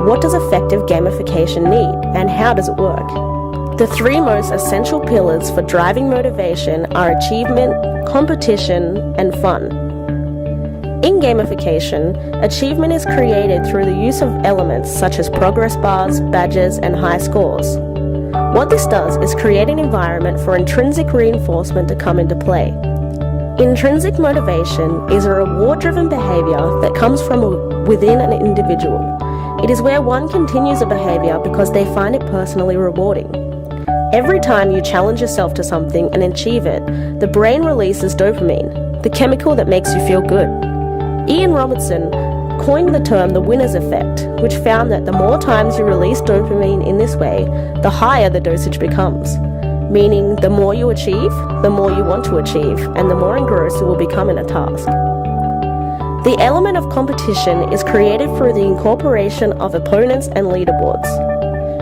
what does effective gamification need and how does it work? The three most essential pillars for driving motivation are achievement, competition, and fun. In gamification, achievement is created through the use of elements such as progress bars, badges, and high scores. What this does is create an environment for intrinsic reinforcement to come into play. Intrinsic motivation is a reward-driven behavior that comes from within an individual. It is where one continues a behavior because they find it personally rewarding. Every time you challenge yourself to something and achieve it, the brain releases dopamine, the chemical that makes you feel good. Ian Robertson coined the term the winner's effect, which found that the more times you release dopamine in this way, the higher the dosage becomes. Meaning, the more you achieve, the more you want to achieve, and the more engrossed you will become in a task. The element of competition is created through the incorporation of opponents and leaderboards.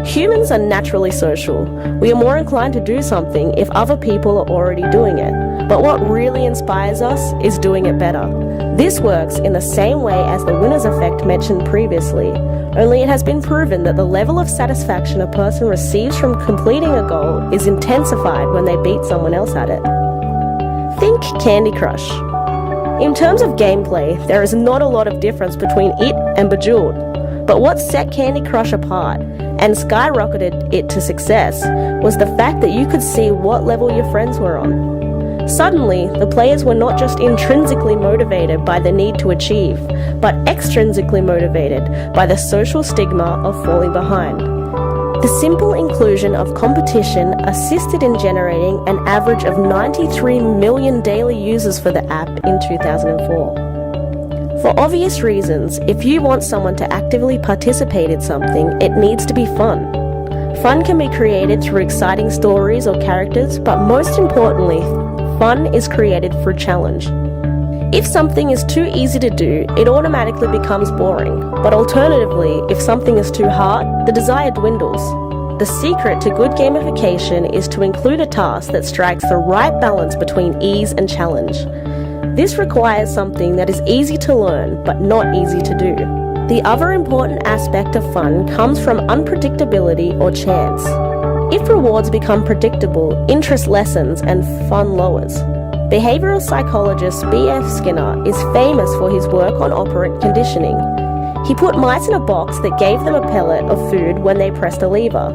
Humans are naturally social. We are more inclined to do something if other people are already doing it. But what really inspires us is doing it better. This works in the same way as the winner's effect mentioned previously, only it has been proven that the level of satisfaction a person receives from completing a goal is intensified when they beat someone else at it. Think Candy Crush. In terms of gameplay, there is not a lot of difference between it and Bejeweled, but what set Candy Crush apart and skyrocketed it to success was the fact that you could see what level your friends were on. Suddenly, the players were not just intrinsically motivated by the need to achieve, but extrinsically motivated by the social stigma of falling behind. The simple inclusion of competition assisted in generating an average of 93 million daily users for the app in 2004. For obvious reasons, if you want someone to actively participate in something, it needs to be fun. Fun can be created through exciting stories or characters, but most importantly, fun is created through challenge. If something is too easy to do, it automatically becomes boring. But alternatively, if something is too hard, the desire dwindles. The secret to good gamification is to include a task that strikes the right balance between ease and challenge. This requires something that is easy to learn, but not easy to do. The other important aspect of fun comes from unpredictability or chance. If rewards become predictable, interest lessens and fun lowers. Behavioral psychologist B.F. Skinner is famous for his work on operant conditioning. He put mice in a box that gave them a pellet of food when they pressed a lever.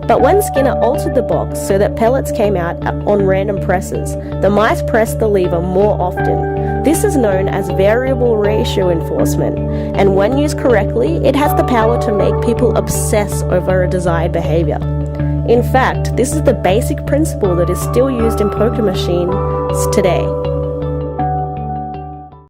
But when Skinner altered the box so that pellets came out on random presses, the mice pressed the lever more often. This is known as variable ratio enforcement, and when used correctly, it has the power to make people obsess over a desired behavior. In fact, this is the basic principle that is still used in poker machines today.